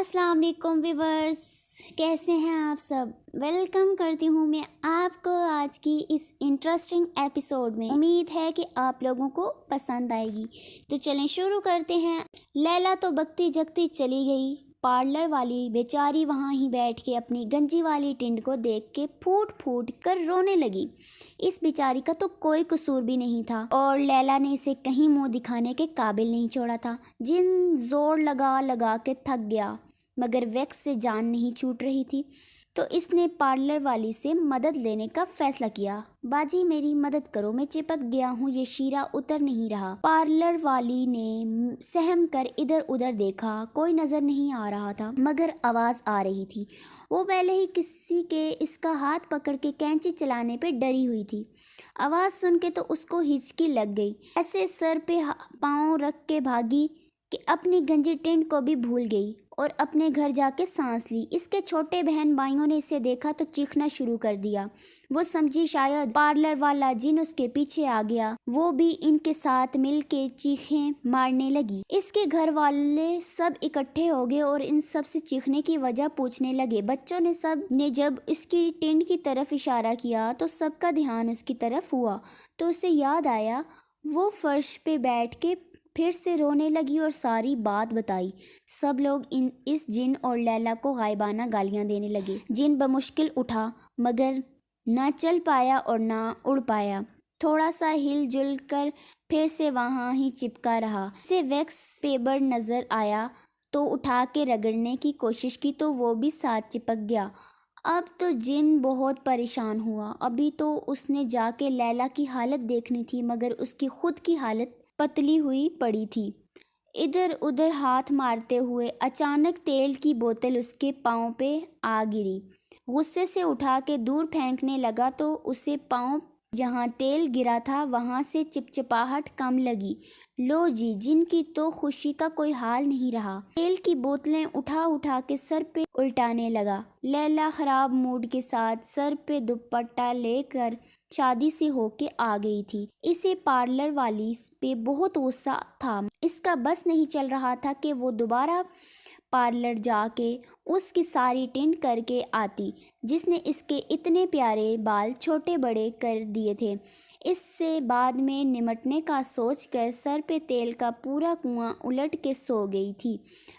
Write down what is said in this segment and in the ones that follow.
السلام علیکم ویورز، کیسے ہیں آپ سب؟ ویلکم کرتی ہوں میں آپ کو آج کی اس انٹرسٹنگ ایپیسوڈ میں۔ امید ہے کہ آپ لوگوں کو پسند آئے گی، تو چلیں شروع کرتے ہیں۔ لیلا تو بکتی جگتی چلی گئی۔ پارلر والی بیچاری وہاں ہی بیٹھ کے اپنی گنجی والی ٹنڈ کو دیکھ کے پھوٹ پھوٹ کر رونے لگی۔ اس بیچاری کا تو کوئی قصور بھی نہیں تھا اور لیلا نے اسے کہیں منہ دکھانے کے قابل نہیں چھوڑا تھا۔ جن زور لگا لگا کے تھک گیا، مگر ویکس سے جان نہیں چھوٹ رہی تھی، تو اس نے پارلر والی سے مدد لینے کا فیصلہ کیا۔ باجی میری مدد کرو، میں چپک گیا ہوں، یہ شیرہ اتر نہیں رہا۔ پارلر والی نے سہم کر ادھر ادھر دیکھا، کوئی نظر نہیں آ رہا تھا، مگر آواز آ رہی تھی۔ وہ پہلے ہی کسی کے اس کا ہاتھ پکڑ کے کینچی چلانے پہ ڈری ہوئی تھی۔ آواز سن کے تو اس کو ہچکی لگ گئی، ایسے سر پہ پاؤں رکھ کے بھاگی کہ اپنی گنجی ٹنڈ کو بھی بھول گئی اور اپنے گھر جا کے سانس لی۔ اس کے چھوٹے بہن بھائیوں نے اسے دیکھا تو چیخنا شروع کر دیا۔ وہ سمجھی شاید پارلر والا جن اس کے پیچھے آ گیا، وہ بھی ان کے ساتھ مل کے چیخیں مارنے لگی۔ اس کے گھر والے سب اکٹھے ہو گئے اور ان سب سے چیخنے کی وجہ پوچھنے لگے۔ بچوں نے سب نے جب اس کی ٹنڈ کی طرف اشارہ کیا تو سب کا دھیان اس کی طرف ہوا، تو اسے یاد آیا۔ وہ فرش پہ بیٹھ کے پھر سے رونے لگی اور ساری بات بتائی۔ سب لوگ اس جن اور لیلا کو غائبانہ گالیاں دینے لگے۔ جن بمشکل اٹھا، مگر نہ چل پایا اور نہ اڑ پایا، تھوڑا سا ہل جل کر پھر سے وہاں ہی چپکا رہا۔ اسے ویکس پیپر نظر آیا تو اٹھا کے رگڑنے کی کوشش کی تو وہ بھی ساتھ چپک گیا۔ اب تو جن بہت پریشان ہوا۔ ابھی تو اس نے جا کے لیلا کی حالت دیکھنی تھی، مگر اس کی خود کی حالت پتلی ہوئی پڑی تھی۔ ادھر ادھر ہاتھ مارتے ہوئے اچانک تیل کی بوتل اس کے پاؤں پہ آ گری۔ غصے سے اٹھا کے دور پھینکنے لگا تو اسے پاؤں جہاں تیل گرا تھا وہاں سے چپچپاہٹ کم لگی۔ لو جی، جن کی تو خوشی کا کوئی حال نہیں رہا۔ تیل کی بوتلیں اٹھا اٹھا کے سر پہ الٹانے لگا۔ لیلا خراب موڈ کے ساتھ سر پہ دوپٹہ لے کر شادی سے ہو کے آ گئی تھی۔ اسے پارلر والی پہ بہت غصہ تھا۔ اس کا بس نہیں چل رہا تھا کہ وہ دوبارہ پارلر جا کے اس کی ساری ٹنڈ کر کے آتی، جس نے اس کے اتنے پیارے بال چھوٹے بڑے کر دیے تھے۔ اس سے بعد میں نمٹنے کا سوچ کر سر پہ تیل کا پورا کنواں الٹ کے سو گئی تھی۔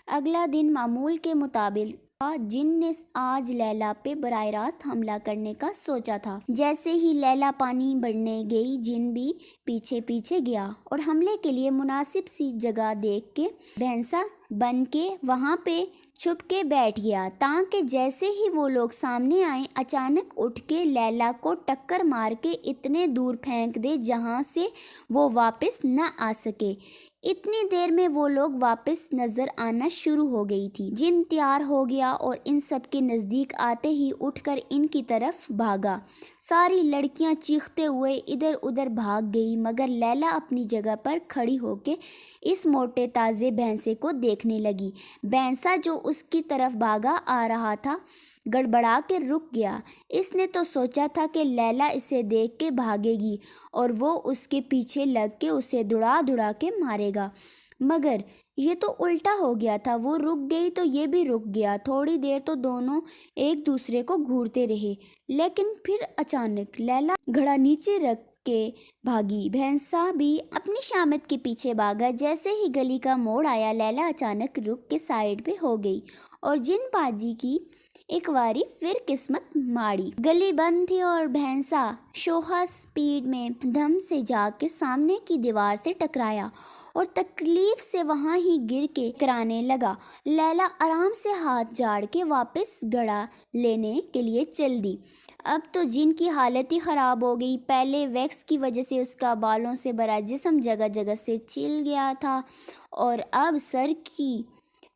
اگلا دن معمول کے مطابق جن نے آج لیلا پہ براہ راست حملہ کرنے کا سوچا تھا۔ جیسے ہی لیلا پانی بھرنے گئی، جن بھی پیچھے پیچھے گیا اور حملے کے لیے مناسب سی جگہ دیکھ کے بھینسا بن کے وہاں پہ چھپ کے بیٹھ گیا، تاکہ جیسے ہی وہ لوگ سامنے آئے اچانک اٹھ کے لیلا کو ٹکر مار کے اتنے دور پھینک دے جہاں سے وہ واپس نہ آ سکے۔ اتنی دیر میں وہ لوگ واپس نظر آنا شروع ہو گئی تھی۔ جن تیار ہو گیا اور ان سب کے نزدیک آتے ہی اٹھ کر ان کی طرف بھاگا۔ ساری لڑکیاں چیختے ہوئے ادھر ادھر بھاگ گئی، مگر لیلا اپنی جگہ پر کھڑی ہو کے اس موٹے تازے بھینسے کو دیکھنے لگی۔ بھینسا جو اس کی طرف بھاگا آ رہا تھا گڑبڑا کے رک گیا۔ اس نے تو سوچا تھا کہ لیلا اسے دیکھ کے بھاگے گی اور وہ اس کے پیچھے لگ کے اسے دڑا دڑا کے مارے گا، مگر یہ تو الٹا ہو گیا تھا۔ وہ رک گئی تو یہ بھی رک گیا۔ تھوڑی دیر تو دونوں ایک دوسرے کو گھورتے رہے، لیکن پھر اچانک لیلا گھڑا نیچے رکھ کے بھاگی۔ بھینسا بھی اپنی شامت کے پیچھے بھاگا۔ جیسے ہی گلی کا موڑ آیا، لیلا اچانک رک کے سائڈ پہ ہو گئی اور جن باجی کی ایک واری پھر قسمت ماڑی۔ گلی بند تھی اور بھینسا شوخا سپیڈ میں دھم سے جا کے سامنے کی دیوار سے ٹکرایا اور تکلیف سے وہاں ہی گر کے کرانے لگا۔ لیلا آرام سے ہاتھ جھاڑ کے واپس گھڑا لینے کے لیے چل دی۔ اب تو جن کی حالت ہی خراب ہو گئی۔ پہلے ویکس کی وجہ سے اس کا بالوں سے بھرا جسم جگہ جگہ سے چھل گیا تھا اور اب سر کی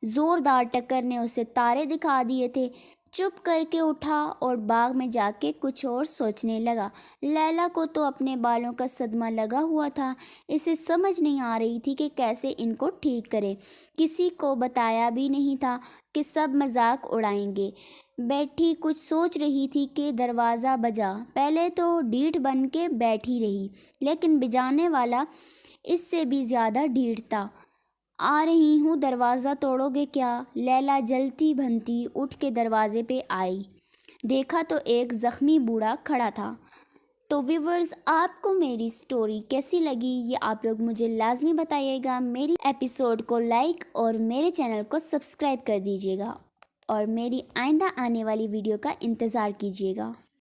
زوردار ٹکر نے اسے تارے دکھا دیے تھے۔ چپ کر کے اٹھا اور باغ میں جا کے کچھ اور سوچنے لگا۔ لیلا کو تو اپنے بالوں کا صدمہ لگا ہوا تھا۔ اسے سمجھ نہیں آ رہی تھی کہ کیسے ان کو ٹھیک کرے۔ کسی کو بتایا بھی نہیں تھا کہ سب مذاق اڑائیں گے۔ بیٹھی کچھ سوچ رہی تھی کہ دروازہ بجا۔ پہلے تو ڈھیٹ بن کے بیٹھی رہی، لیکن بجانے والا اس سے بھی زیادہ ڈھیٹ تھا۔ آ رہی ہوں دروازہ توڑو گے کیا؟ لیلا جلتی بھنتی اٹھ کے دروازے پہ آئی، دیکھا تو ایک زخمی بوڑھا کھڑا تھا۔ تو ویورز، آپ کو میری سٹوری کیسی لگی یہ آپ لوگ مجھے لازمی بتائیے گا۔ میری ایپیسوڈ کو لائک اور میرے چینل کو سبسکرائب کر دیجیے گا اور میری آئندہ آنے والی ویڈیو کا انتظار کیجیے گا۔